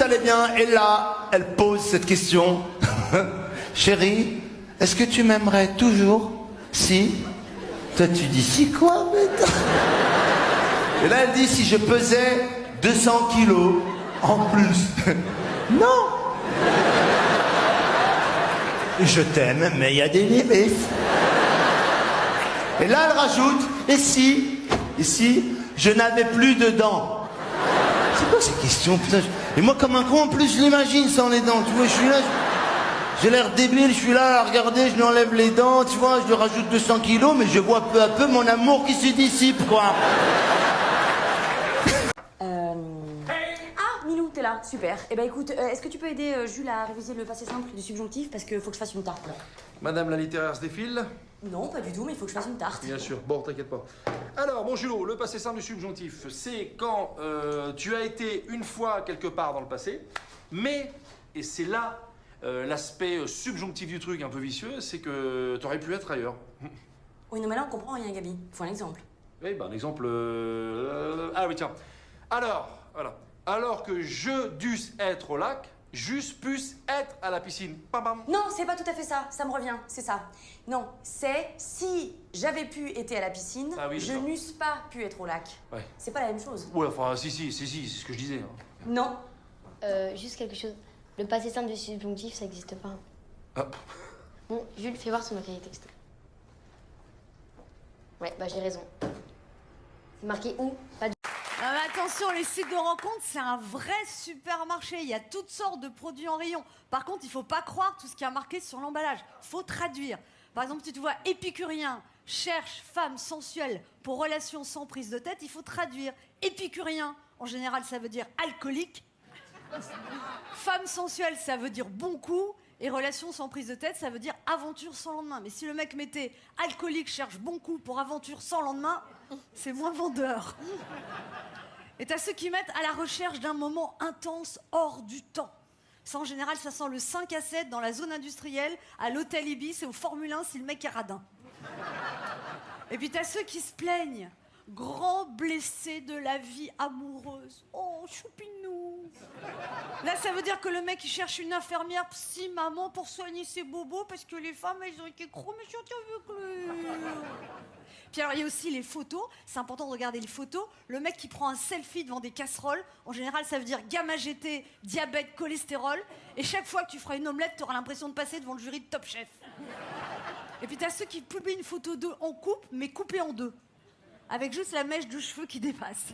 allait bien. Et là, elle pose cette question. Chérie, est-ce que tu m'aimerais toujours si? Toi, tu dis si quoi, putain? Et là, elle dit si je pesais 200 kilos en plus. Non. Je t'aime, mais il y a des limites. Et là, elle rajoute, et si je n'avais plus de dents? C'est quoi ces questions, putain? Et moi, comme un con, en plus, je l'imagine sans les dents, tu vois, je suis là, j'ai l'air débile, je suis là à regarder, je lui enlève les dents, tu vois, je lui rajoute 200 kilos, mais je vois peu à peu mon amour qui se dissipe, quoi. Ah, Milou, t'es là, super. Eh ben écoute, est-ce que tu peux aider Jules à réviser le passé simple du subjonctif parce qu'il faut que je fasse une tarte là. Madame la littéraire se défile? Non, pas du tout, mais il faut que je fasse une tarte. Bien sûr, bon, t'inquiète pas. Alors, mon Julot, le passé simple du subjonctif, c'est quand tu as été une fois quelque part dans le passé, mais, et c'est là l'aspect subjonctif du truc un peu vicieux, c'est que t'aurais pu être ailleurs. Oui, non, mais là on comprend rien, Gabi. Faut un exemple. Oui, ben un exemple... Ah oui, tiens. Alors, voilà. Alors que je dusse être au lac, j'eusse puisse être à la piscine. Bam, bam. Non, c'est pas tout à fait ça, ça me revient, c'est ça. Non, c'est si j'avais pu être à la piscine, Ah oui, je d'accord. n'eusse pas pu être au lac. Ouais. C'est pas la même chose. Ouais, enfin, si, c'est ce que je disais. Hein. Non. Juste quelque chose. Le passé simple du subjonctif, ça n'existe pas. Ah. Bon, Jules, fais voir sur ma cahier texte. Ouais, bah j'ai raison. C'est marqué où? Pas du... Ah, mais attention, les sites de rencontres, c'est un vrai supermarché. Il y a toutes sortes de produits en rayon. Par contre, il faut pas croire tout ce qui est marqué sur l'emballage. Faut traduire. Par exemple, si tu vois épicurien, cherche femme sensuelle pour relation sans prise de tête, il faut traduire. Épicurien, en général, ça veut dire alcoolique. Femme sensuelle, ça veut dire bon coup. Et relation sans prise de tête, ça veut dire aventure sans lendemain. Mais si le mec mettait alcoolique cherche bon coup pour aventure sans lendemain, c'est moins vendeur. Et t'as ceux qui mettent à la recherche d'un moment intense hors du temps. Ça, en général, ça sent le 5 à 7 dans la zone industrielle, à l'hôtel Ibis et au Formule 1 si le mec est radin. Et puis t'as ceux qui se plaignent. Grand blessé de la vie amoureuse. Oh, choupinou. Là, ça veut dire que le mec, il cherche une infirmière psy-maman pour soigner ses bobos parce que les femmes, elles ont été trop méchantes avec lui. Puis alors, il y a aussi les photos. C'est important de regarder les photos. Le mec qui prend un selfie devant des casseroles, en général, ça veut dire gamma GT, diabète, cholestérol. Et chaque fois que tu feras une omelette, tu auras l'impression de passer devant le jury de Top Chef. Et puis, tu as ceux qui publient une photo d'eux en couple, mais coupée en deux. Avec juste la mèche de cheveux qui dépasse.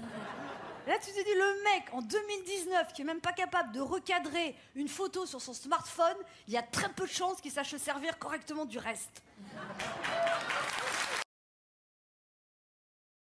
Et là, tu te dis, le mec, en 2019, qui est même pas capable de recadrer une photo sur son smartphone, il y a très peu de chances qu'il sache se servir correctement du reste.